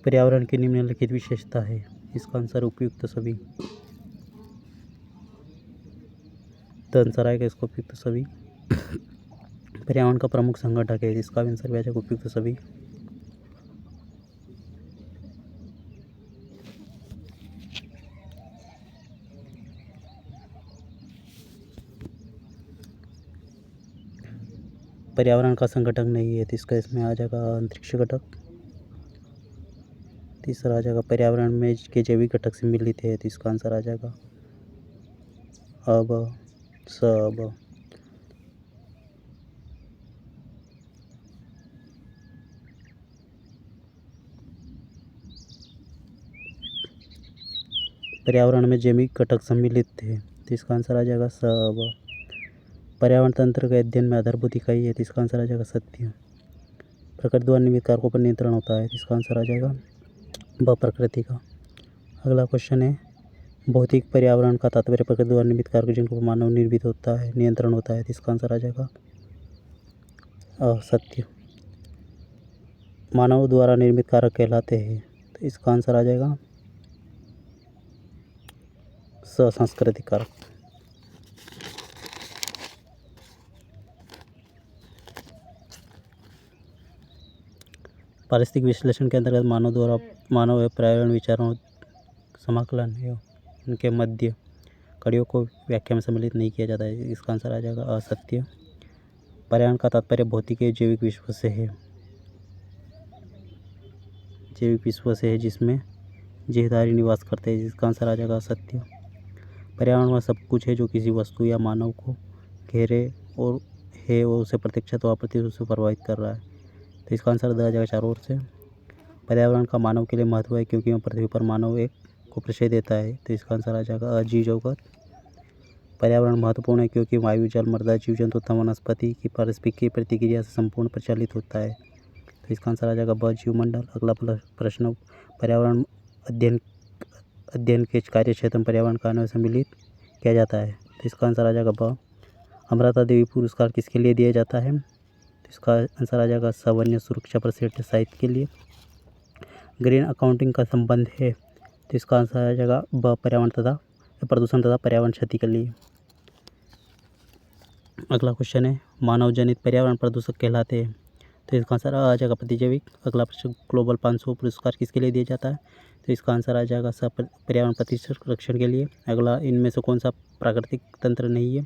पर्यावरण की निम्नलिखित विशेषता है। इसका आंसर उपयुक्त सभी। तो आंसर आएगा इसका उपयुक्त सभी। पर्यावरण का प्रमुख संगठक है। इसका भी आंसर भी उपयुक्त सभी। पर्यावरण का संगठक नहीं है तो इसका इसमें आ जाएगा अंतरिक्ष घटक। तीसरा आ जाएगा पर्यावरण में के जैविक घटक सम्मिलित है तो इसका आंसर आ जाएगा अब सब। पर्यावरण में जैविक घटक सम्मिलित थे तो इसका आंसर आ जाएगा सब। पर्यावरण तंत्र के अध्ययन में आधारभूत इकाई है तो इसका आंसर आ जाएगा सत्य। प्रकृति द्वारा निर्मित कारकों पर नियंत्रण होता है तो इसका आंसर आ जाएगा ब प्रकृति का। अगला क्वेश्चन है भौतिक पर्यावरण का तात्पर्य प्रकृति द्वारा निर्मित कारक जिनको पर मानव निर्मित होता है नियंत्रण होता है तो इसका आंसर आ जाएगा असत्य। मानव द्वारा निर्मित कारक कहलाते हैं तो इसका आंसर आ जाएगा सांस्कृतिक कारक। पारिस्थितिक विश्लेषण के अंतर्गत मानव एवं पर्यावरण विचारों समाकलन एवं उनके मध्य कड़ियों को व्याख्या में सम्मिलित नहीं किया जाता है। इसका आंसर आ जाएगा असत्य। पर्यावरण का तात्पर्य भौतिक एवं जैविक विश्व से है। जैविक विश्व से है जिसमें जीवधारी निवास करते हैं। जिसका आंसर आ जाएगा असत्य। पर्यावरण में सब कुछ है जो किसी वस्तु या मानव को घेरे और है वो उसे प्रत्यक्ष अथवा अप्रत्यक्ष रूप से प्रभावित कर रहा है तो इसका आंसर आ जाएगा चारों ओर से। पर्यावरण का मानव के लिए महत्व है क्योंकि वह पृथ्वी पर मानव एक को प्रश्रय देता है तो इसका आंसर आ जाएगा अजीव जगत। पर्यावरण महत्वपूर्ण है क्योंकि वायु जल मृदा जीव जंतु तथा वनस्पति की पारस्परिक प्रतिक्रिया से संपूर्ण प्रचालित होता है तो इसका आंसर आ जाएगा ब जीवमंडल। अगला प्रश्न पर्यावरण अध्ययन के कार्य क्षेत्र में पर्यावरण कार्यों में सम्मिलित किया जाता है तो इसका आंसर आ जाएगा ब अमृता देवी पुरस्कार किसके लिए दिया जाता है तो इसका आंसर आ जाएगा वन्य सुरक्षा पर श्रेष्ठ साहित्य के लिए। ग्रीन अकाउंटिंग का संबंध है तो इसका आंसर आ जाएगा ब पर्यावरण तथा प्रदूषण तथा पर्यावरण क्षति के लिए। अगला क्वेश्चन है मानव जनित पर्यावरण प्रदूषक कहलाते हैं तो इसका आंसर आ जाएगा प्रतिजैविक। अगला प्रश्न ग्लोबल 500 पुरस्कार किसके लिए दिया जाता है तो इसका आंसर आ जाएगा पर्यावरण संरक्षण के लिए। अगला इनमें से कौन सा प्राकृतिक तंत्र नहीं है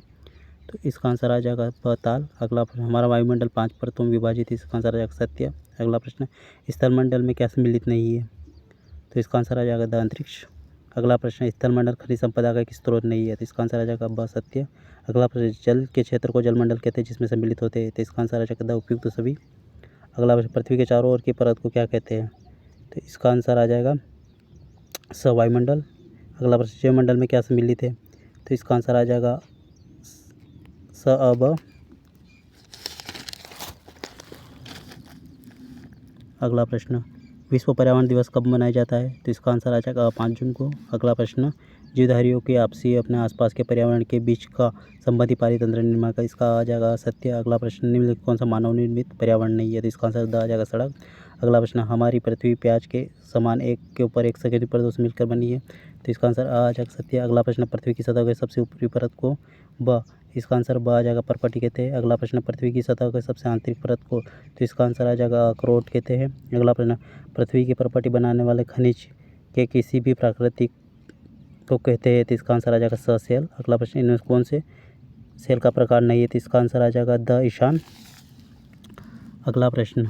तो इसका आंसर आ जाएगा ताल। अगला हमारा वायुमंडल 5 परतों में विभाजित है इसका आंसर आ जाएगा सत्य। अगला प्रश्न स्थलमंडल में क्या सम्मिलित नहीं है तो इसका आंसर आ जाएगा द अंतरिक्ष। अगला प्रश्न स्थलमंडल खनिज संपदा का एक स्रोत नहीं है तो इसका आंसर आ जाएगा ब सत्य। अगला प्रश्न जल के क्षेत्र को जलमंडल कहते हैं जिसमें सम्मिलित होते हैं तो इसका आंसर आ जाएगा द उपयुक्त सभी। अगला प्रश्न पृथ्वी के चारों ओर की परत को क्या कहते हैं तो इसका आंसर आ जाएगा स वायुमंडल। अगला प्रश्न जैवमंडल में क्या सम्मिलित है तो इसका आंसर आ जाएगा स अब। अगला प्रश्न विश्व पर्यावरण दिवस कब मनाया जाता है तो इसका आंसर आ जाएगा 5 जून को। अगला प्रश्न जीवधारियों के आपसी अपने आसपास के पर्यावरण के बीच का संबंधी पारितंत्र निर्माण का इसका आ जाएगा सत्य। अगला प्रश्न निम्नलिखित कौन सा मानव निर्मित पर्यावरण नहीं है तो इसका आंसर द आ जाएगा सड़क। अगला प्रश्न हमारी पृथ्वी प्याज के समान एक के ऊपर एक सतही परतों से मिलकर बनी है तो इसका आंसर आ जाएगा सत्य। अगला प्रश्न पृथ्वी की सतह के सबसे ऊपरी परत को ब इसका आंसर ब आ जाएगा परपटी कहते हैं। अगला प्रश्न पृथ्वी की सतह के सबसे आंतरिक परत को तो इसका आंसर आ जाएगा अखरोट कहते हैं। अगला प्रश्न पृथ्वी की परपटी बनाने वाले खनिज के किसी भी प्राकृतिक को कहते हैं तो इसका आंसर आ जाएगा स सेल। अगला प्रश्न इनमें कौन से सेल का प्रकार नहीं है तो इसका आंसर आ जाएगा द ईशान। अगला प्रश्न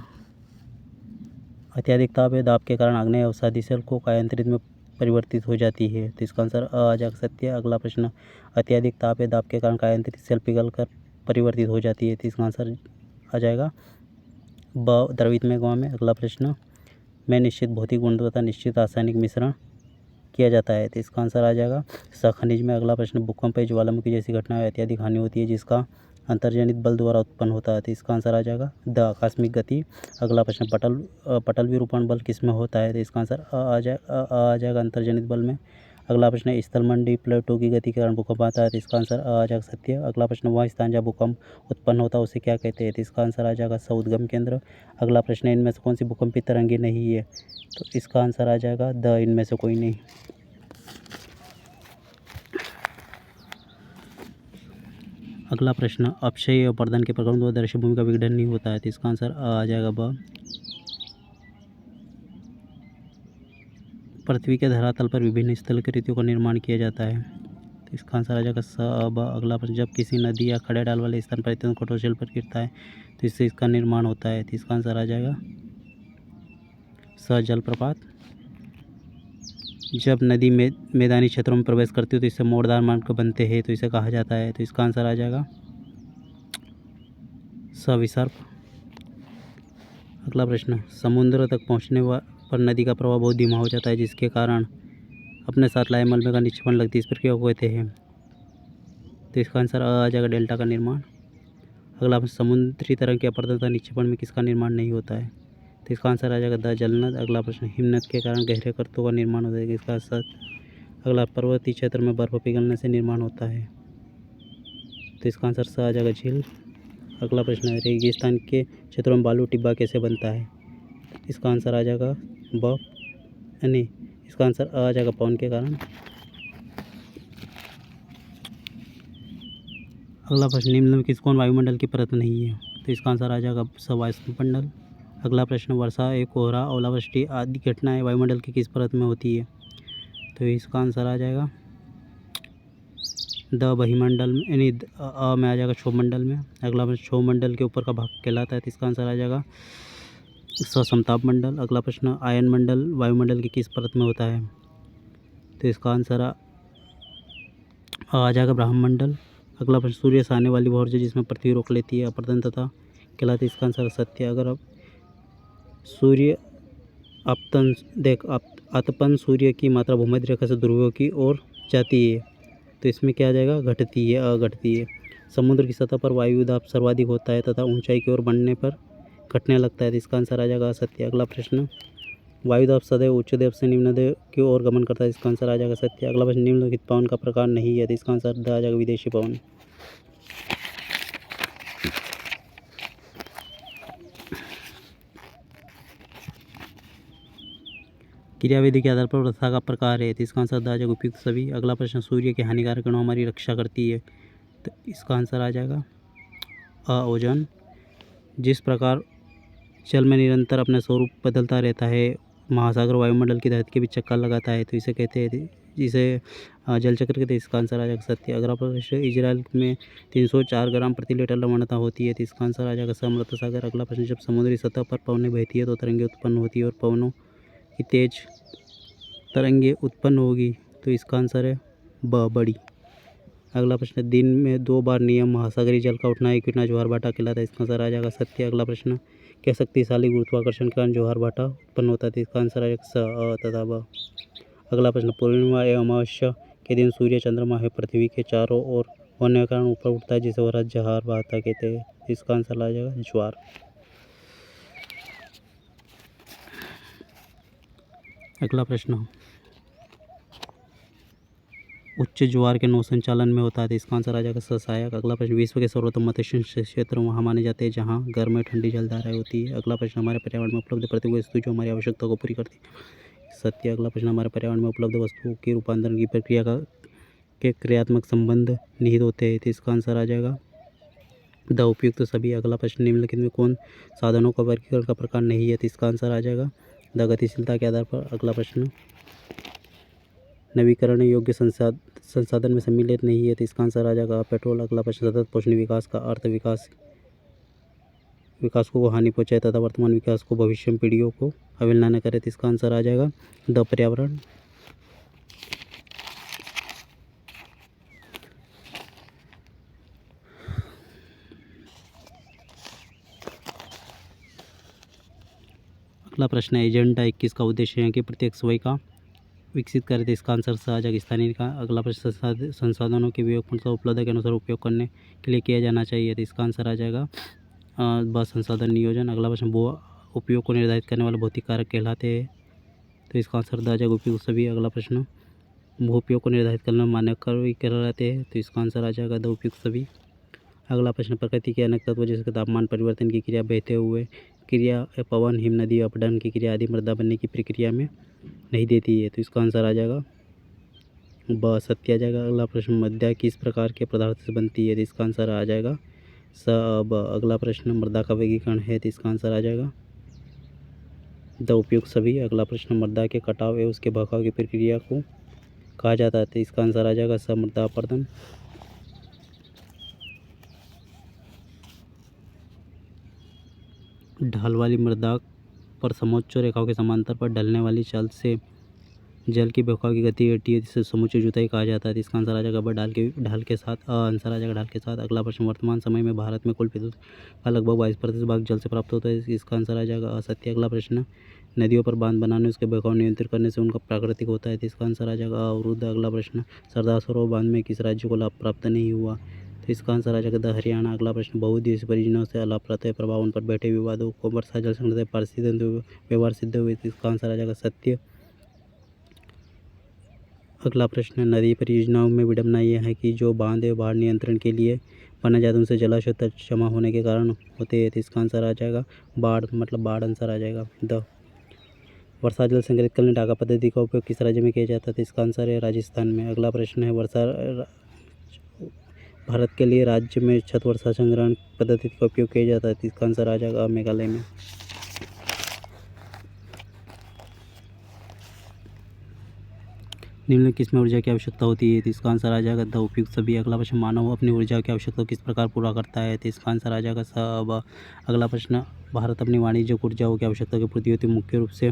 अत्यधिक ताप या दाब के कारण आग्नेय अवसादी सेल को कायांतरित में परिवर्तित हो जाती है तो इसका आंसर आ जाएगा सत्य। अगला प्रश्न अत्यधिक ताप या दाब के कारण कायांतरित सेल पिघल कर परिवर्तित हो जाती है तो इसका आंसर आ जाएगा ब द्रवित में में। अगला प्रश्न में निश्चित भौतिक गुणों तथा निश्चित रासायनिक मिश्रण किया जाता है तो इसका आंसर आ जाएगा स खनिज में। अगला प्रश्न भूकंप या ज्वालामुखी जैसी घटनाएं अत्यधिक हानि होती है जिसका अंतर्जनित बल द्वारा उत्पन्न होता है तो इसका आंसर आ जाएगा द आकस्मिक गति। अगला प्रश्न पटल विरूपण बल किस में होता है तो इसका आंसर आ जाएगा अंतर्जनित बल में। अगला प्रश्न है स्थल मंडी प्लेटों की गति के कारण भूकंप आता है, तो इसका आंसर आ आ जाएगा सत्य। अगला प्रश्न वह स्थान जहाँ भूकंप उत्पन्न होता है उसे क्या कहते हैं, तो इसका आंसर आ जाएगा सउद्गम केंद्र। अगला प्रश्न है इनमें से कौन सी भूकंपीय तरंगे नहीं है, तो इसका आंसर आ जाएगा द इनमें से कोई नहीं। अगला प्रश्न अपक्षय और प्रदान के प्रकरण द्वारा दृश्य भूमि का विघटन नहीं होता है, तो इसका आंसर आ जाएगा ब। पृथ्वी के धरातल पर विभिन्न स्थल कृतियों का निर्माण किया जाता है, तो इसका आंसर आ जाएगा स ब। अगला प्रश्न जब किसी नदी या खड़े डाल वाले स्थान पर अत्यंत कठोर जल पर गिरता है तो इससे इसका निर्माण होता है, तो इसका आंसर आ जाएगा स जलप्रपात। जब नदी में मैदानी क्षेत्रों में प्रवेश करती है तो इससे मोड़दार मार्ग बनते हैं, तो इसे कहा जाता है, तो इसका आंसर आ जाएगा सविसर्प। अगला प्रश्न समुद्र तक पहुंचने पर नदी का प्रवाह बहुत धीमा हो जाता है जिसके कारण अपने साथ लाए मलबे का निक्षेपण लगती है, इस प्रक्रिया को कहते हैं, तो इसका आंसर आ जाएगा डेल्टा का निर्माण। अगला प्रश्न समुद्री तरंग के अपरदन तथा निक्षेपण में किसका निर्माण नहीं होता है, तो इसका आंसर आ जाएगा द जलनद। अगला प्रश्न हिमनद के कारण गहरे गर्तों का निर्माण होता है, इसका आंसर। अगला पर्वतीय क्षेत्र में बर्फ पिघलने से निर्माण होता है, तो इसका आंसर स आ जाएगा झील। अगला प्रश्न है रेगिस्तान के क्षेत्रों में बालू टिब्बा कैसे बनता है, इसका आंसर आ जाएगा ब नहीं, इसका आंसर आ जाएगा पवन के कारण। अगला प्रश्न निम्न में किस कौन वायुमंडल की परत नहीं है, तो इसका आंसर आ जाएगा वायुमंडल। अगला प्रश्न वर्षा एक कोहरा ओलावृष्टि आदि घटनाएं वायुमंडल की किस परत में होती है, तो इसका आंसर आ जाएगा द बहिमंडल में, यानी अ में आ जाएगा क्षोभमंडल में। अगला प्रश्न क्षोभमंडल के ऊपर का भाग कहलाता है, तो इसका आंसर आ जाएगा समताप मंडल। अगला प्रश्न आयन मंडल वायुमंडल की किस परत में होता है, तो इसका आंसर आ जाएगा ब्रह्मंडल। अगला प्रश्न सूर्य से आने वाली वह ऊर्जा जिसमें पृथ्वी रोक लेती है अपरदन तथा कहलाती है, इसका आंसर सत्य। अगर अब सूर्य आतपन सूर्य की मात्रा भूमध्य रेखा से ध्रुवों की ओर जाती है, तो इसमें क्या आ जाएगा घटती है, घटती है। समुद्र की सतह पर वायु दाब सर्वाधिक होता है तथा ऊंचाई की ओर बढ़ने पर घटने लगता है, तो इसका आंसर आ जाएगा सत्य। अगला प्रश्न वायुदाब सदैव उच्च देव से निम्न देव की ओर गमन करता है, इसका आंसर आ जाएगा सत्य। अगला प्रश्न निम्नलिखित पवन का प्रकार नहीं है, तो इसका आंसर आ जाएगा विदेशी पवन। क्रियाविधि के आधार पर वर्षा का प्रकार है, तो इसका आंसर आ जाएगा उपयुक्त सभी। अगला प्रश्न सूर्य के हानिकारक किरणों हमारी रक्षा करती है, तो इसका आंसर आ जाएगा ओजोन। जिस प्रकार जल में निरंतर अपना स्वरूप बदलता रहता है, महासागर वायुमंडल की धरती के बीच चक्कर लगाता है, तो इसे कहते हैं, जिसे जल चक्र कहते हैं, इसका आंसर आ जाएगा सत्य। अगला प्रश्न इजराइल में 304 ग्राम प्रति लीटर लवणता होती है, तो इसका आंसर आ जाएगा समृद्ध सागर। अगला प्रश्न जब समुद्री सतह पर पवनें बहती है तो तरंगें उत्पन्न होती है और पवनों की तेज तरंगें उत्पन्न होगी, तो इसका आंसर है ब बड़ी। अगला प्रश्न दिन में 2 बार नियम महासागरीय जल का उठना एक बिना ज्वार भाटा कहलाता है, इसका आंसर आ जाएगा सत्य। अगला प्रश्न क्या शक्तिशाली गुरुत्वाकर्षण के कारण ज्वार भाटा उत्पन्न होता है, तो इसका आंसर आ जाएगा स अ तथा ब। अगला प्रश्न पूर्णिमा एवं अमावस्या के दिन सूर्य चंद्रमा है पृथ्वी के चारों ओर होने के कारण ऊपर उठता है, जिसे वह ज्वार भाटा कहते हैं, इसका आंसर आ जाएगा ज्वार। अगला प्रश्न उच्च ज्वार के नौ संचालन में होता है, तो इसका आंसर आ जाएगा सहायक। अगला प्रश्न विश्व के सर्वोत्तम मत्स्य क्षेत्र वहाँ माने जाते हैं जहाँ गर्म ठंडी जलधाराएं होती है। अगला प्रश्न हमारे पर्यावरण में उपलब्ध प्रत्येक वस्तु जो हमारी आवश्यकता को पूरी करती है, सत्य। अगला प्रश्न हमारे पर्यावरण में उपलब्ध वस्तुओं के रूपांतरण की प्रक्रिया के क्रियात्मक संबंध निहित होते हैं, तो इसका आंसर आ जाएगा द उपयुक्त सभी। अगला प्रश्न निम्नलिखित में कौन साधनों का वर्गीकरण का प्रकार नहीं है, तो इसका आंसर आ जाएगा द गतिशीलता के आधार पर। अगला प्रश्न नवीकरण योग्य संसाधन में सम्मिलित नहीं है, तो इसका आंसर आ जाएगा पेट्रोल। अगला प्रश्न सतत पोषणीय विकास का अर्थ विकास को हानि पहुंचाए तथा वर्तमान विकास को भविष्य में पीढ़ियों को अवहेलना न करे, तो इसका आंसर आ जाएगा द पर्यावरण। अगला प्रश्न है एजेंडा 21 का उद्देश्य है कि प्रत्येक स्वयं का विकसित करे, तो इसका आंसर सहज स्थानीय का। अगला प्रश्न संसाधनों के विवेकपूर्ण उपलब्धता के अनुसार उपयोग करने के लिए किया जाना चाहिए, तो इसका आंसर आ जाएगा ब संसाधन नियोजन। अगला प्रश्न भू उपयोग को निर्धारित करने वाले भौतिक कारक कहलाते हैं, तो इसका आंसर द आ जाएगा उपयोग सभी। अगला प्रश्न भू उपयोग को निर्धारित करना मानक कार्य कहलाते हैं, तो इसका आंसर आ जाएगा द उपयुक्त सभी। अगला प्रश्न, प्रकृति के अनेक तत्व जैसे तापमान परिवर्तन की क्रिया, बहते हुए क्रिया, पवन, हिम, नदी, अपढन की क्रिया आदि मृदा बनने की प्रक्रिया में नहीं देती है, तो इसका आंसर आ जाएगा ब सत्य आ जाएगा। अगला प्रश्न, मृदा किस प्रकार के पदार्थ से बनती है, तो इसका आंसर आ जाएगा स ब। अगला प्रश्न, मृदा का वर्गीकरण है, तो इसका आंसर आ जाएगा द उपयुक्त सभी। अगला प्रश्न, मृदा के कटाव एवं उसके भकाव की प्रक्रिया को कहा जाता है, तो इसका आंसर आ जाएगा स मृदा अपरदन। ढाल वाली मृदा पर समोच्च रेखाओं के समांतर पर ढलने वाली चाल से जल की बहाव की गति घटी है, जिसे समुच्चय जुताई कहा जाता है, तो इसका आंसर आ जाएगा ढाल के साथ। आंसर आ जाएगा ढाल के साथ। अगला प्रश्न, वर्तमान समय में भारत में कुल विद्युत का लगभग 22% भाग जल से प्राप्त होता है, इसका आंसर आ जाएगा असत्य। अगला प्रश्न, नदियों पर बांध बनाने उसके बहाव नियंत्रित करने से उनका प्राकृतिक होता है, तो इसका आंसर आ जाएगा अवरुद्ध। अगला प्रश्न, सरदार सरोवर बांध में किस राज्य को लाभ प्राप्त नहीं हुआ, तो इसका आंसर आ जाएगा द हरियाणा। अगला प्रश्न, बहुउद्देशीय परियोजनाओं से लाभ प्राप्त है, प्रभाव उन पर बैठे विवादों को वर्षा जल संग्रह पारिस्थितिक व्यवहार सिद्ध हुए, तो इसका आंसर आ जाएगा सत्य। अगला प्रश्न, नदी परियोजनाओं में विडंबना यह है कि जो बांध एवं बाढ़ नियंत्रण के लिए बनाए जाते हैं उनसे जलाशय तक जमा होने के कारण होते हैं, तो इसका आंसर आ जाएगा बाढ़, मतलब बाढ़ आंसर आ जाएगा द। वर्षा जल संग्रहित करने डाका पद्धति का उपयोग किस राज्य में किया जाता है, तो इसका आंसर है राजस्थान में। अगला प्रश्न है, भारत के लिए राज्य में छत वर्षा संग्रहण पद्धति का उपयोग किया जाता है, तो इसका आंसर आ जाएगा मेघालय में। निम्न किसमें ऊर्जा की आवश्यकता होती है, तो इसका आंसर आ जाएगा द उपयुक्त सभी। अगला प्रश्न, मानव अपनी ऊर्जा की आवश्यकता किस प्रकार पूरा करता है, तो इसका आंसर आ जाएगा सब। अगला प्रश्न, भारत अपनी वाणिज्यिक ऊर्जाओं की आवश्यकता की पूर्ति हेतु मुख्य रूप से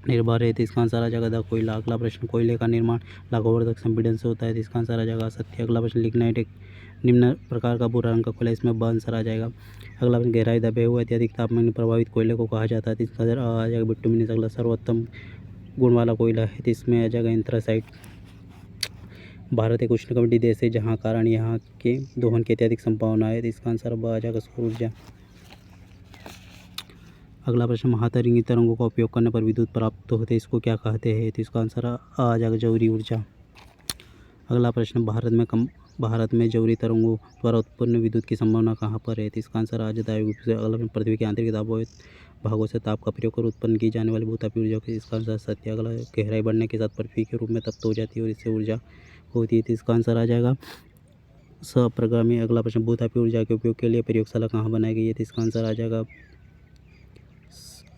निर्भर है, तो इसका आंसर आ जाएगा द कोयला। अगला प्रश्न, कोयले का निर्माण लाखों संपीड़न से होता है, तो इसका आंसर आ जाएगा सत्य। अगला प्रश्न, लिग्नाइट एक निम्न प्रकार का भूरा रंग का कोयला, इसमें ब आंसर आ जाएगा। अगला प्रश्न, गहराई दबे हुए अत्यधिक तापमान में प्रभावित कोयले को कहा जाता है, तो इसका आंसर आ जाएगा बिटुमिनस। अगला, सर्वोत्तम गुण वाला कोयला है, तो इसमें आ जाएगा एंथ्रासाइट। भारत एक उष्णकटिबंधीय देश है जहाँ कारण यहाँ के दोहन की अत्यधिक संभावना है, तो इसका आंसर ब आ जाएगा सौर ऊर्जा। अगला प्रश्न, महातरंगी तरंगों का उपयोग करने पर विद्युत प्राप्त होते हैं, इसको क्या कहते हैं, तो इसका आंसर आ जाएगा जौहरी ऊर्जा। अगला प्रश्न, भारत में जौहरी तरंगों द्वारा उत्पन्न विद्युत की संभावना कहाँ पर है, तो इसका आंसर आ जाता है। अगला प्रश्न, पृथ्वी के आंतरिक भागों से ताप का प्रयोग कर उत्पन्न की जाने वाली भूतापीय ऊर्जा की, इसका आंसर सत्य। अगला, गहराई बढ़ने के साथ पृथ्वी के रूप में तप्त हो जाती है और इससे ऊर्जा होती है, तो इसका आंसर आ जाएगा सप्रगामी। अगला प्रश्न, भूतापीय ऊर्जा के उपयोग के लिए प्रयोगशाला कहाँ बनाई गई है, तो इसका आंसर आ जाएगा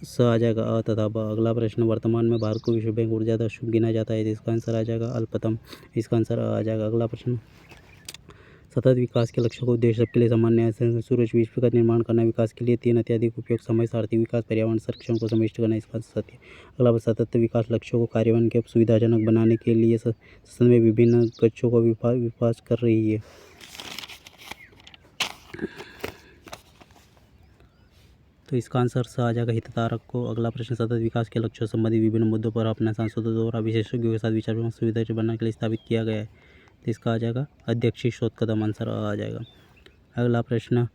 स आ जाएगा अ तथा ब। अगला प्रश्न, वर्तमान में भारत को विश्व बैंक ऊर्जा दस्यु गिना जाता है, तो इसका आंसर आ जाएगा अल्पतम, इसका आंसर आ जाएगा। अगला प्रश्न, सतत विकास के लक्ष्यों को उद्देश्य सबके लिए सामान्य है, सूरज विश्व का निर्माण करना, विकास के लिए 3 अत्यधिक उपयोग, समय, आर्थिक विकास, पर्यावरण संरक्षण को समाविष्ट करना, इसका सत्य। अगला प्रश्न, सतत विकास लक्ष्यों को कार्यान्वयन के सुविधाजनक बनाने के लिए संसद में विभिन्न कक्षों का विकास कर रही है, तो इसका आंसर स आ जाएगा हितधारक को। अगला प्रश्न, सतत विकास के लक्ष्यों संबंधी विभिन्न मुद्दों पर अपने सांसदों द्वारा विशेषज्ञों के साथ विचार विमर्श सुविधा बनाने के लिए स्थापित किया गया है, तो इसका आ जाएगा अध्यक्षीय शोध कदम, आंसर आ जाएगा। अगला प्रश्न,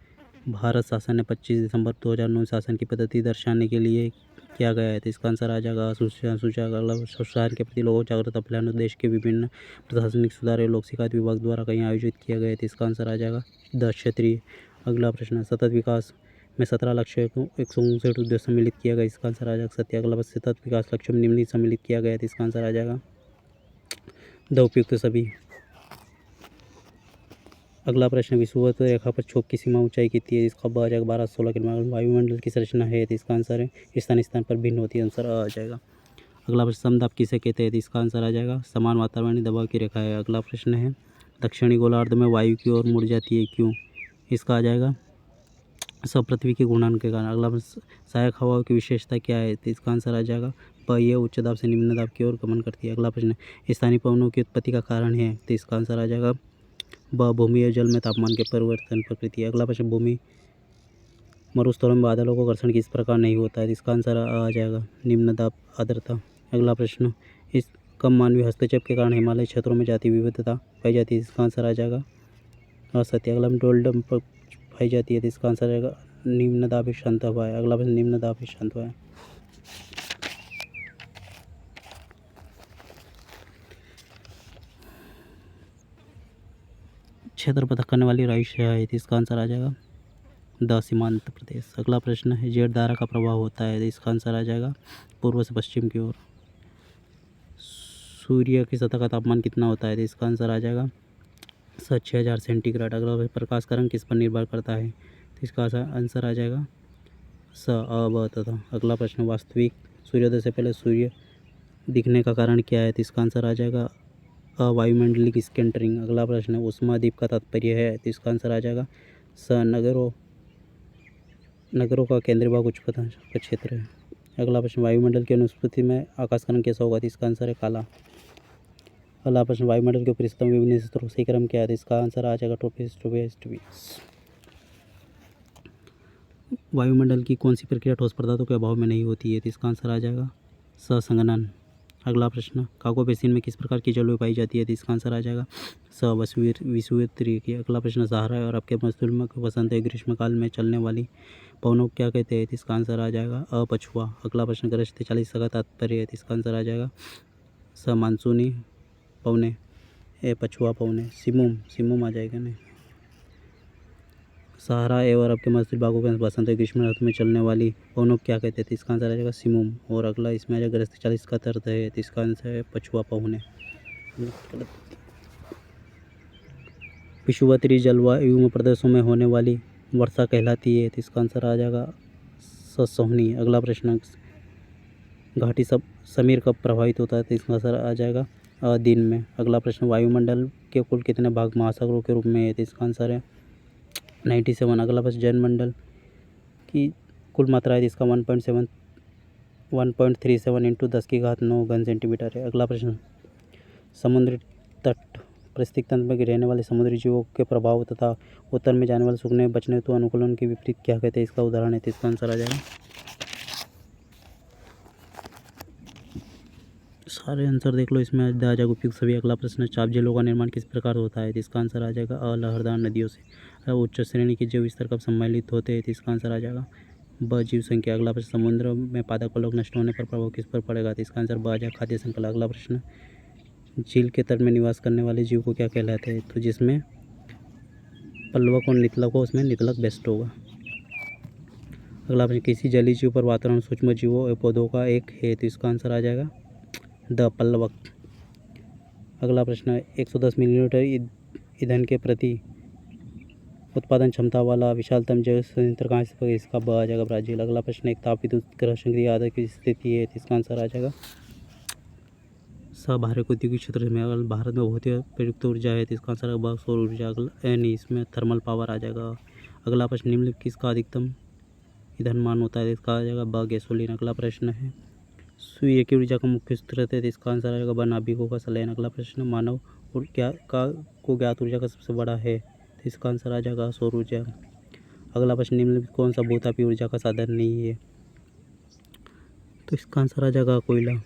भारत शासन ने 25 दिसंबर 2009 शासन की पद्धति दर्शाने के लिए किया गया है, तो इसका आंसर आ जाएगा सूचना। अगला, शासन के प्रति लोगों जागरूकता फैलाने देश के विभिन्न प्रशासनिक सुधार एवं लोक शिकायत विभाग द्वारा कहीं आयोजित किया गया है, तो इसका आंसर आ जाएगा द क्षेत्रीय। अगला प्रश्न, सतत विकास में 17 लक्ष्य को 159 उद्देश्य सम्मिलित किया गया, इसका आंसर आ जाएगा सत्य। अगला, सतत विकास लक्ष्य में निम्नलिखित सम्मिलित किया गया है, तो इसका आंसर आ जाएगा द उपयुक्त सभी। अगला प्रश्न, विषुवत रेखा पर क्षोभ की सीमा ऊंचाई कितनी है, इसका आ जाएगा 1216 किलोमीटर। वायुमंडल की संरचना है, तो इसका आंसर है स्थान स्थान पर भिन्न होती है, आंसर आ जाएगा। अगला प्रश्न, समदाब किसे कहते हैं, तो इसका आंसर आ जाएगा समान वातावरणीय दबाव की रेखा है। अगला प्रश्न है, दक्षिणी गोलार्ध में वायु की ओर मुड़ जाती है क्यों, इसका आ जाएगा सब पृथ्वी के घूर्णन के कारण। अगला प्रश्न, सहायक हवाओं की विशेषता क्या है, तो इसका आंसर आ जाएगा प, यह उच्च दाब से निम्न दाब की ओर गमन करती है। अगला प्रश्न, स्थानीय पवनों की उत्पत्ति का कारण है, तो इसका आंसर आ जाएगा ब, भूमि और जल में तापमान के परिवर्तन प्रकृति। अगला प्रश्न, भूमि मरुस्थलों में बादलों को घर्षण किस प्रकार नहीं होता है, इसका आंसर आ जाएगा निम्न दाब आर्द्रता। अगला प्रश्न, इस कम मानवीय हस्तक्षेप के कारण हिमालय क्षेत्रों में जातीय विविधता पाई जाती है, इसका आंसर आ जाएगा असत्य। अगला, डोलडम पाई जाती है, तो इसका आंसर आएगा निम्न दाब शांत हवा है। अगला प्रश्न, निम्न दाब शांत हवा है। क्षेत्र पर करने वाली राष्ट्रीय है, तो इसका आंसर आ जाएगा द सीमांत प्रदेश। अगला प्रश्न है जेठ धारा का प्रभाव होता है, तो इसका आंसर आ जाएगा पूर्व से पश्चिम की ओर। सूर्य की सतह का तापमान कितना होता है, तो इसका आंसर आ जाएगा 6000 सेंटीग्रेड। अगला प्रकाश का रंग किस पर निर्भर करता है, तो इसका आंसर आ जाएगा स अ ब तथा। अगला प्रश्न वास्तविक सूर्योदय से पहले सूर्य दिखने का कारण क्या है, तो इसका आंसर आ जाएगा वायुमंडलीय स्कैटरिंग। अगला प्रश्न है उष्मादीप का तात्पर्य है, तो इसका आंसर आ जाएगा स नगरों का केंद्रीय भाग उच्च का क्षेत्र है। अगला प्रश्न वायुमंडल की अनुपस्थिति में आकाश का रंग कैसा होगा, तो इसका आंसर है काला। अगला प्रश्न वायुमंडल के ऊपरी सतह में विभिन्न स्तरों का सही क्रम क्या है, तो इसका आंसर आ जाएगा ट्रोपोस्फियर। वायुमंडल की कौन सी प्रक्रिया ठोस पदार्थों के अभाव में नहीं होती है, तो इसका आंसर आ जाएगा ससंघनन। अगला प्रश्न काको बेसिन में किस प्रकार की जलवायु पाई जाती है, तो इसका आंसर आ जाएगा विषुवतीय की। अगला प्रश्न सहारा और आपके मस्तूल में वसंत या ग्रीष्मकाल में चलने वाली पवनों को क्या कहते हैं, तो इसका आंसर आ जाएगा पछुआ। अगला प्रश्न गरज 43 का तात्पर्य है, तो इसका आंसर आ जाएगा मानसूनी पवने पछुआ पवने सिमुम आ जाएगा नहीं। सहारा एवं अरब के मस्तूल भागों के वसंत और ग्रीष्म ऋतु में चलने वाली पवनों को क्या कहते हैं, तो इसका आंसर आ जाएगा सिमुम। और अगला इसमें आ जाएगा गरज 40 का अर्थ है, तो इसका आंसर है पछुआ पवने। विषुवतीय जलवायु प्रदेशों में होने वाली वर्षा कहलाती है, तो इसका आंसर आ जाएगा सोहनी। अगला प्रश्न घाटी समीर कब प्रभावित होता है, तो इसका आंसर आ जाएगा दिन में। अगला प्रश्न वायुमंडल के कुल कितने भाग महासागरों के रूप में है, तो इसका आंसर है 97। अगला प्रश्न जलमंडल की कुल मात्रा है, इसका 1.37 इंटू 10⁹ घन सेंटीमीटर है। अगला प्रश्न समुद्री तट परिस्थितिक तंत्र में रहने वाले समुद्री जीवों के प्रभाव तथा उत्तर में जाने वाले सूखने बचने हेतु अनुकूलन के विपरीत क्या कहते हैं, इसका उदाहरण है, तो इसका आंसर आ जाएगा सारे आंसर देख लो इसमें आ जाएगा उपयुक्त सभी। अगला प्रश्न चाप झीलों का निर्माण किस प्रकार होता है, तो इसका आंसर आ जाएगा लहरदार नदियों से। उच्च श्रेणी के जैव स्तर कब सम्मिलित होते हैं, तो इसका आंसर आ जाएगा ब जीव संख्या। अगला प्रश्न समुद्र में पादप पलक नष्ट होने पर प्रभाव किस पर पड़ेगा, तो इसका आंसर ब आ जाएगा खाद्य श्रृंखला। अगला प्रश्न झील के तट में निवास करने वाले जीव को क्या कहलाते हैं, तो जिसमें पल्लवक और नितलक हो उसमें नितलक बेस्ट होगा। अगला प्रश्न किसी जलीय जीव पर वातावरण सूक्ष्म जीवों और पौधों का एक है, तो इसका आंसर आ जाएगा द पल्लवक। अगला प्रश्न 110 मिलीलीटर ईंधन के प्रति उत्पादन क्षमता वाला विशालतम जैव संयंत्र कहाँ स्थित है, इसका ब आ जाएगा ब्राज़ील। अगला प्रश्न एक ताप विद्युत ग्रह संक्रिय आधार की स्थिति है, तो इसका आंसर आ जाएगा भारत औद्योगिक क्षेत्र में। अगर भारत में बहुत ही प्रयुक्त ऊर्जा है, तो इसका आंसर ब सौर ऊर्जा। यानी इसमें थर्मल पावर आ जाएगा। अगला प्रश्न निम्नलिखित किसका अधिकतम ईंधन मान होता है, इसका आ जाएगा ब गैसोलीन। अगला प्रश्न है सूर्य की ऊर्जा का मुख्य स्रोत है, तो इसका आंसर आ जाएगा ब नाभिकों का संलयन। अगला प्रश्न मानव को ज्ञात ऊर्जा का सबसे बड़ा है, तो इसका आंसर आ जाएगा सौर ऊर्जा। अगला प्रश्न निम्नलिखित कौन सा भूतापीय ऊर्जा का साधन नहीं है, तो इसका आंसर आ जाएगा कोयला।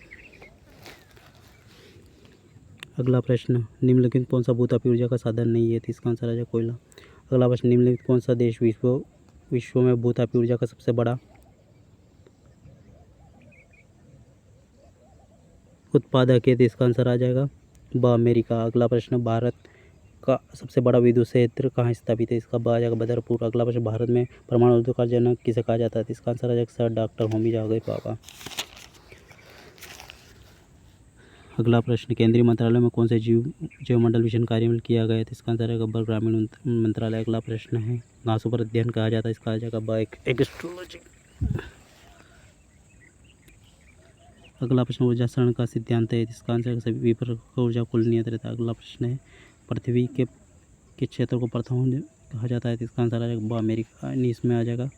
अगला प्रश्न निम्नलिखित कौन सा भूतापीय ऊर्जा का साधन नहीं है, तो इसका आंसर आ जाएगा कोयला। अगला प्रश्न निम्नलिखित कौन सा देश विश्व में भूतापीय ऊर्जा का सबसे बड़ा उत्पादक है, तो इसका आंसर आ जाएगा ब अमेरिका। अगला प्रश्न भारत का सबसे बड़ा विद्युत संयंत्र कहाँ स्थापित है, इसका ब आ जाएगा बदरपुर। अगला प्रश्न भारत में परमाणु ऊर्जा का जनक किसे कहा जाता है, तो इसका आंसर आ जाएगा सर डॉक्टर होमी भाभा पापा। अगला प्रश्न केंद्रीय मंत्रालय में कौन से जीवमंडल मिशन कार्यान्वित किया गया है, तो इसका आंसर आएगा ब ग्रामीण मंत्रालय। अगला प्रश्न है घासों पर अध्ययन कहा जाता है, इसका आ जाएगा ब एस्ट्रोलॉजी। अगला प्रश्न ऊर्जा शरण का सिद्धांत है, इसका आंसर सभी विपरीत ऊर्जा कुल नियंत्रित है। अगला प्रश्न है पृथ्वी के क्षेत्र को प्रथम कहा जाता है, तो इसका आंसर आ जाएगा ब अमेरिका। इसमें आ जाएगा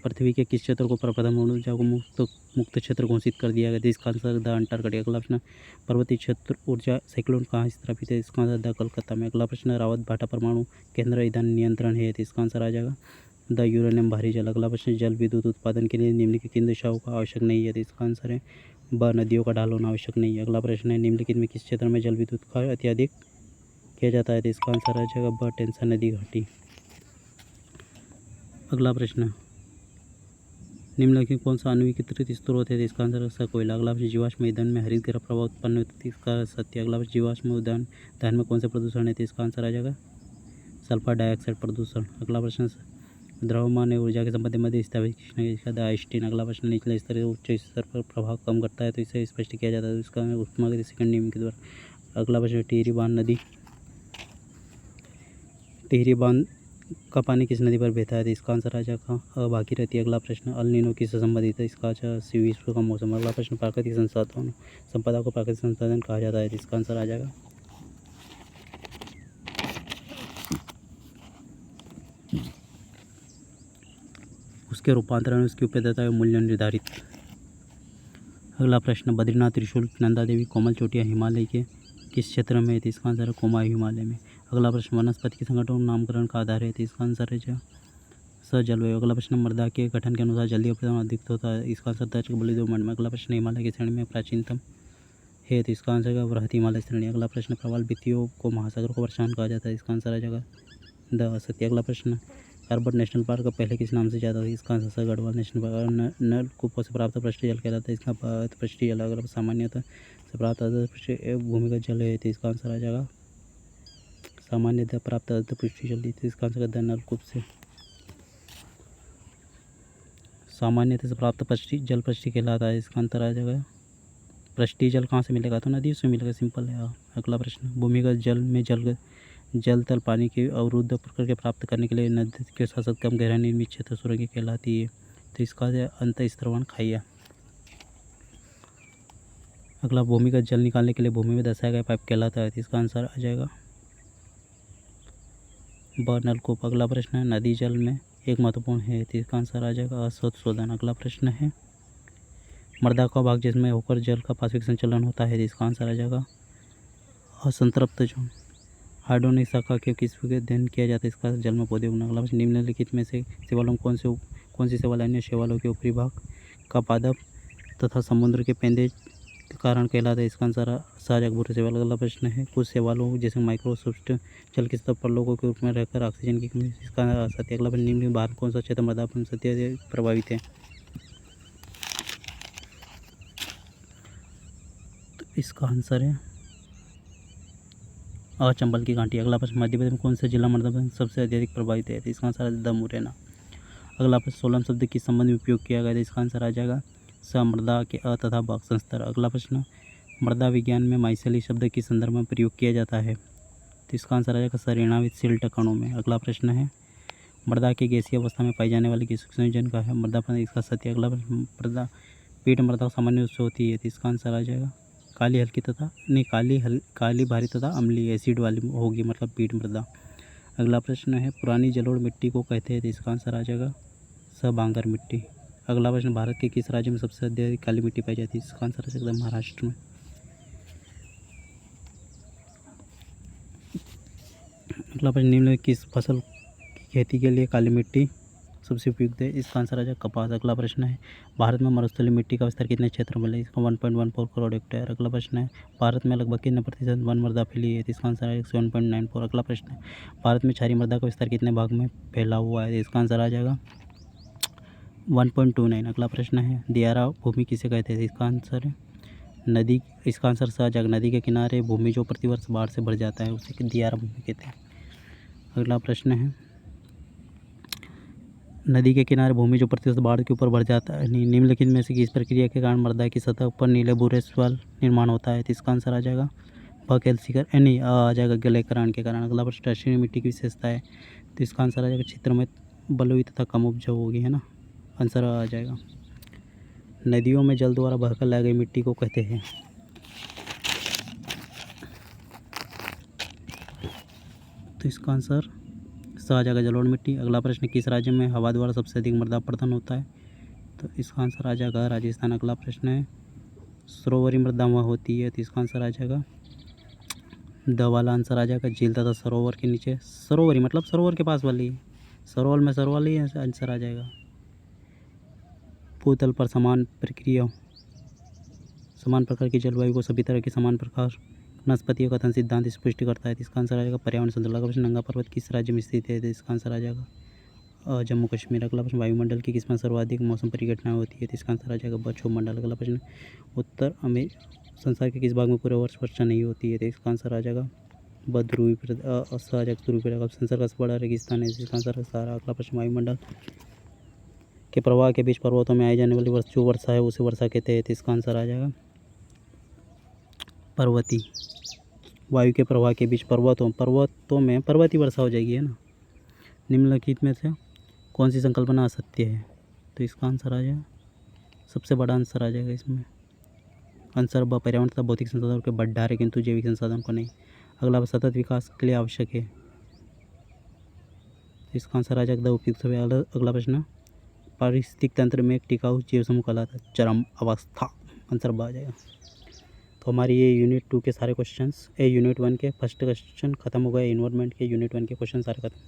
पृथ्वी के किस क्षेत्र को प्रथम ऊर्जा को मुक्त क्षेत्र घोषित कर दिया गया, तो इसका आंसर द अंटार्कटिका। अगला प्रश्न पर्वतीय क्षेत्र ऊर्जा साइक्लोन कहाँ स्थापित है, इसका आंसर द कलकत्ता में। अगला प्रश्न रावत भाटा परमाणु केंद्र ईंधन नियंत्रण है, तो इसका आंसर आ जाएगा द यूरेनियम भारी जल। अगला प्रश्न जल विद्युत उत्पादन के लिए निम्नलिखित किन दिशाओं का आवश्यक नहीं है, तो इसका आंसर है ब नदियों का ढाल होना आवश्यक नहीं है। अगला प्रश्न है निम्नलिखित में किस क्षेत्र में जल विद्युत का अत्यधिक किया जाता है, तो इसका आंसर आ जाएगा ब टेंशन नदी घाटी। अगला प्रश्न निम्नलिखित कौन सा अनविकृत स्रोत है, तो इसका आंसर है कोयला। अगला प्रश्न जीवाश्म ईंधन में हरित गृह प्रभाव उत्पन्न होता है, इसका सत्य। अगला प्रश्न जीवाश्म ईंधन में कौन से प्रदूषण है, तो इसका आंसर आ जाएगा सल्फर डाइऑक्साइड प्रदूषण। अगला प्रश्न द्रव्यमान ऊर्जा के संबंध में स्थापित किसने आइंस्टीन। अगला प्रश्न निचले स्तर से उच्च स्तर पर प्रभाव कम करता है तो इसे स्पष्ट किया जाता है, इसका ऊष्मा के सेकंड नियम के द्वारा। अगला प्रश्न टिहरी बांध का पानी किस नदी पर बहता है तो इसका आंसर आ जाएगा भागीरथी। अगला प्रश्न अल नीनो किससे संबंधित है, इसका विश्व का मौसम। अगला प्रश्न प्राकृतिक संसाधन संपदा को प्राकृतिक संसाधन कहा जाता है तो इसका आंसर आ जाएगा उसके रूपांतरण उसकी उपयोगिता का मूल्य निर्धारित। अगला प्रश्न बद्रीनाथ, त्रिशूल, नंदा देवी, कोमल चोटियाँ हिमालय के किस क्षेत्र में है तो इसका आंसर है कुमाऊं हिमालय में। अगला प्रश्न वनस्पति के संगठन नामकरण का आधार है तो इसका आंसर है जलवायु। अगला प्रश्न मृदा के गठन के अनुसार जलीय अपरदन अधिक होता है, इसका आंसर दक्षिण बलुई में। अगला प्रश्न हिमालय की श्रेणी में प्राचीनतम है तो इसका आंसर है बृहत हिमालय श्रेणी। अगला प्रश्न प्रवाल भित्तियों को महासागर को परेशान कहा जाता है, इसका आंसर आ जाएगा द सत्य। अगला प्रश्न कार्बट नेशनल पार्क पहले किस नाम से जाता है, इसका आंसर गढ़वाल नेशनल पार्क। नलकूपों से प्राप्त पृष्ठीय जल कहलाता है, इसका पृष्ठीय जल। अगर सामान्यतः से प्राप्त पृष्ठीय भूमिगत जल है तो इसका आंसर आ जाएगा सामान्यतः प्राप्त पृष्ठीय जल, तो इसका आंसर है नलकूप से। सामान्यतः से प्राप्त जल पृष्ठीय कहलाता है, इसका अंतर आ जाएगा पृष्ठीय जल कहाँ से मिलेगा तो नदी से मिलेगा, सिंपल है। अगला प्रश्न भूमिगत जल में जल तल पानी की अवरुद्ध करके प्राप्त करने के लिए नदी के साथ साथ कम गहरा निर्मित क्षेत्र सुरंगें कहलाती है तो इसका अंत स्तरवन खाइया। अगला भूमिगत जल निकालने के लिए भूमि में दर्शाया गया पाइप कहलाता है तो इसका आंसर आ जाएगा नलकूप। अगला प्रश्न है नदी जल में एक महत्वपूर्ण है तो इसका आंसर आ जाएगा अशोधन। अगला प्रश्न है मृदा का भाग जिसमें होकर जल का पार्श्विक संचलन होता है तो इसका आंसर आ जाएगा असंतृप्त जोन। हाइड्रोनिक शाखा के किस अध्ययन किया जाता है, इसका जल में पौधे उगना। अगला प्रश्न निम्नलिखित में से शैवालों कौन सी शैवाल अन्य शैवालों के ऊपरी भाग का पादप तथा समुद्र के पेंदे के कारण कहलाता है, इसका आंसर सहायक भूरे शैवाल। अगला प्रश्न है कुछ शैवालों जैसे माइक्रोसॉफ्ट जल के स्तर पर लोगों के रूप में रहकर ऑक्सीजन की कमी, इसका सत्य। अगला प्रश्न निम्न भारत कौन सा क्षेत्र मृदा सत्य से प्रभावित है तो इसका आंसर है चंबल की घाटी। अगला प्रश्न मध्य प्रदेश में कौन सा जिला मृदा सबसे अधिक प्रभावित है तो इसका आंसर है द मुरैना। अगला प्रश्न सोलम शब्द किस संबंध में उपयोग किया गया है, इसका आंसर आ जाएगा मृदा के तथा बाक्सन स्तर। अगला प्रश्न मृदा विज्ञान में माइसेली शब्द किस संदर्भ में प्रयोग किया जाता है तो इसका आंसर आ जाएगा सरेणावित सिल्ट कणों में। अगला प्रश्न है मृदा के गैसीय अवस्था में पाई जाने वाली किस संयोजन का है मृदा पर, इसका सत्य। अगला प्रश्न पीठ मृदा सामान्य रूप से होती है तो इसका आंसर आ जाएगा काली हल्की तथा काली भारी तथा अम्लीय एसिड वाली होगी, मतलब पीठ मृदा। अगला प्रश्न है पुरानी जलोढ़ मिट्टी को कहते हैं तो इसका आंसर आ जाएगा बांगर मिट्टी। अगला प्रश्न भारत के किस राज्य में सबसे अधिक काली मिट्टी पाई जाती है, इसका आंसर आ सकता है महाराष्ट्र में। अगला प्रश्न निम्न किस फसल की खेती के लिए काली मिट्टी सबसे उपयुक्त है, इसका आंसर आ जाएगा कपास। अगला प्रश्न है भारत में मरुस्थलीय मिट्टी का विस्तार कितने क्षेत्र में है, इसका 1.14 करोड़ हेक्टेयर। अगला प्रश्न है भारत में लगभग कितने प्रतिशत वन मृदा फैली है तो इसका आंसर है 7.94। अगला प्रश्न है भारत में क्षारीय मृदा का विस्तार कितने भाग में फैला हुआ है, इसका आंसर आ जाएगा 1.29। अगला प्रश्न है दियारा भूमि किसे कहते हैं, इसका आंसर है नदी, इसका आंसर आ जाएगा नदी के किनारे भूमि जो प्रतिवर्ष बाढ़ से भर जाता है उसे दियारा भूमि कहते हैं। अगला प्रश्न है नदी के किनारे भूमि जो प्रतिवर्ष बाढ़ के ऊपर भर जाता है, निम्नलिखित में से किस प्रक्रिया के कारण मृदा की सतह पर नीले भूरे स्वल निर्माण होता है तो इसका आंसर आ जाएगा कैल्सीकरण आ जाएगा गलेकरण के कारण। अगला प्रश्न टर्शियरी मिट्टी की विशेषता है तो इसका आंसर आ जाएगा क्षेत्र में बलुई तथा कम उपजाऊ होगी, है ना, आंसर आ जाएगा। नदियों में जल द्वारा बहकर लाई गई मिट्टी को कहते हैं तो इसका आंसर आ जाएगा जलोढ़ मिट्टी। अगला प्रश्न किस राज्य में हवा द्वारा सबसे अधिक मृदा अपरदन होता है तो इसका आंसर आ जाएगा राजस्थान। अगला प्रश्न है सरोवरी मृदा वहाँ होती है तो इसका आंसर आ जाएगा द वाला आंसर आ जाएगा झील तथा सरोवर के नीचे। सरोवरी मतलब सरोवर के पास वाली, सरोवर में सरोवर ही आंसर आ जाएगा। भूतल पर समान प्रकार की जलवायु को सभी तरह के समान प्रकार वनस्पतियों का कथन सिद्धांत इस पुष्टि करता है तो इसका आंसर आ जाएगा पर्यावरण संतुलन। अगला प्रश्न नंगा पर्वत किस राज्य में स्थित है तो इसका आंसर आ जाएगा जम्मू कश्मीर। अगला प्रश्न वायुमंडल की किसमें सर्वाधिक मौसम परिघटनाएं होती है तो इसका आंसर आ जाएगा क्षोभमंडल। अगला प्रश्न संसार के किस भाग में पूरे वर्ष वर्षा नहीं होती है तो इसका आंसर आ जाएगा ब ध्रुवी असहजक ध्रुवी प्रदेश। ऑप्शन सर का बड़ा रेगिस्तान है जिसका आंसर है सहारा। अगला प्रश्न, वायुमंडल के प्रवाह के बीच पर्वतों में आई जाने वाली जो वर्षा है उसे वर्षा कहते हैं, तो इसका आंसर आ जाएगा पर्वती। वायु के प्रवाह के बीच पर्वतों में पर्वतीय वर्षा हो जाएगी, है ना। निम्नलिखित में से कौन सी संकल्पना असत्य है, तो इसका आंसर आ जाएगा, सबसे बड़ा आंसर आ जाएगा इसमें आंसर ब, पर्यावरण तथा भौतिक संसाधनों के भंडार है किंतु जैविक संसाधन को नहीं। अगला, सतत विकास के लिए आवश्यक है, इसका आंसर आ जाएगा उपयुक्त। अगला प्रश्न, पारिस्थितिक तंत्र में एक टिकाऊ जीव समूह कहलाता है चरम अवस्था। आंसर ब आ जाएगा। तो हमारी ये यूनिट 2 के सारे क्वेश्चंस, यूनिट 1 के फर्स्ट क्वेश्चन खत्म हो गए, इन्वायरमेंट के यूनिट 1 के क्वेश्चन सारे खत्म।